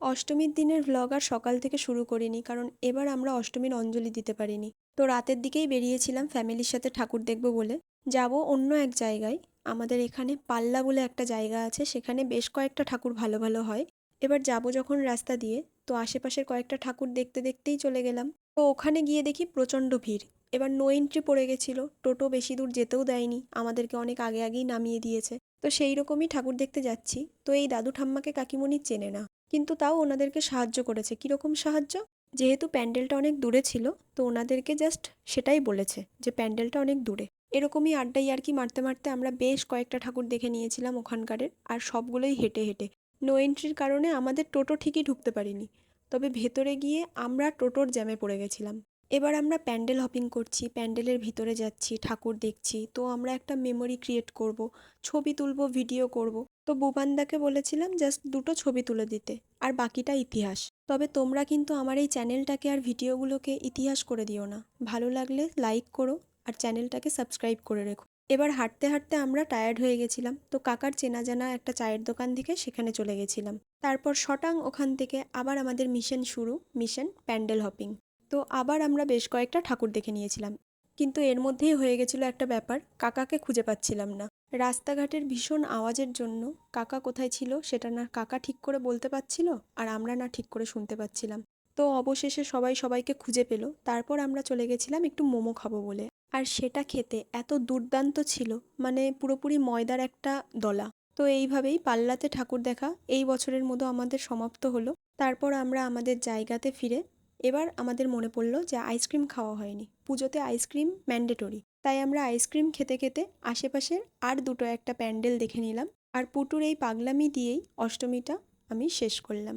অষ্টমীর দিনের ভ্লগ আর সকাল থেকে শুরু করিনি, কারণ এবার আমরা অষ্টমীর অঞ্জলি দিতে পারিনি। তো রাতের দিকেই বেরিয়েছিলাম ফ্যামিলির সাথে ঠাকুর দেখব বলে। যাব অন্য এক জায়গায়। আমাদের এখানে পাল্লা বলে একটা জায়গা আছে, সেখানে বেশ কয়েকটা ঠাকুর ভালো ভালো হয়। এবার যাব যখন রাস্তা দিয়ে, তো আশেপাশের কয়েকটা ঠাকুর দেখতে দেখতেই চলে গেলাম। তো ওখানে গিয়ে দেখি প্রচণ্ড ভিড়। এবার নো এন্ট্রি পড়ে গেছিলো, টোটো বেশি দূর যেতেও দেয়নি, আমাদেরকে অনেক আগে আগেই নামিয়ে দিয়েছে। তো সেই রকমই ঠাকুর দেখতে যাচ্ছি, তো এই দাদু ঠাম্মাকে কাকিমণি চেনে না, কিন্তু তাও ওনাদেরকে সাহায্য করেছে। কীরকম সাহায্য? যেহেতু প্যান্ডেলটা অনেক দূরে ছিল, তো ওনাদেরকে জাস্ট সেটাই বলেছে যে প্যান্ডেলটা অনেক দূরে। এরকমই আড্ডা ইয়ার্কি মারতে মারতে আমরা বেশ কয়েকটা ঠাকুর দেখে নিয়েছিলাম ওখানকারের, আর সবগুলোই হেঁটে হেঁটে। নো এন্ট্রির কারণে আমাদের টোটো ঠিকই ঢুকতে পারিনি, তবে ভেতরে গিয়ে আমরা টোটোর জ্যামে পড়ে গেছিলাম। এবার আমরা প্যান্ডেল হপিং করছি, প্যান্ডেলের ভিতরে যাচ্ছি, ঠাকুর দেখছি, তো আমরা একটা মেমোরি ক্রিয়েট করব, ছবি তুলবো, ভিডিও করব। তো বুবানদাকে বলেছিলাম জাস্ট দুটো ছবি তুলে দিতে, আর বাকিটা ইতিহাস। তবে তোমরা কিন্তু আমার এই চ্যানেলটাকে আর ভিডিওগুলোকে ইতিহাস করে দিও না। ভালো লাগলে লাইক করো, আর চ্যানেলটাকে সাবস্ক্রাইব করে রেখো। এবার হাঁটতে হাঁটতে আমরা টায়ার্ড হয়ে গেছিলাম, তো কাকার চেনা জানা একটা চায়ের দোকান থেকে সেখানে চলে গেছিলাম। তারপর শটাং ওখান থেকে আবার আমাদের মিশন শুরু, মিশন প্যান্ডেল হপিং। তো আবার আমরা বেশ কয়েকটা ঠাকুর দেখে নিয়েছিলাম, কিন্তু এর মধ্যেই হয়ে গেছিলো একটা ব্যাপার, কাকাকে খুঁজে পাচ্ছিলাম না। রাস্তাঘাটের ভীষণ আওয়াজের জন্য কাকা কোথায় ছিল সেটা না কাকা ঠিক করে বলতে পারছিল, আর আমরা না ঠিক করে শুনতে পাচ্ছিলাম। তো অবশেষে সবাই সবাইকে খুঁজে পেল, তারপর আমরা চলে গেছিলাম একটু মোমো খাবো বলে। আর সেটা খেতে এত দুর্দান্ত ছিল, মানে পুরোপুরি ময়দার একটা দলা। তো এইভাবেই পাল্লাতে ঠাকুর দেখা এই বছরের মতো আমাদের সমাপ্ত হলো। তারপর আমরা আমাদের জায়গাতে ফিরে এবার আমাদের মনে পড়লো যে আইসক্রিম খাওয়া হয়নি, পুজোতে আইসক্রিম ম্যান্ডেটরি। তাই আমরা আইসক্রিম খেতে খেতে আশেপাশের আর দুটো একটা প্যান্ডেল দেখে নিলাম, আর পুটুর এই পাগলামি দিয়েই অষ্টমীটা আমি শেষ করলাম।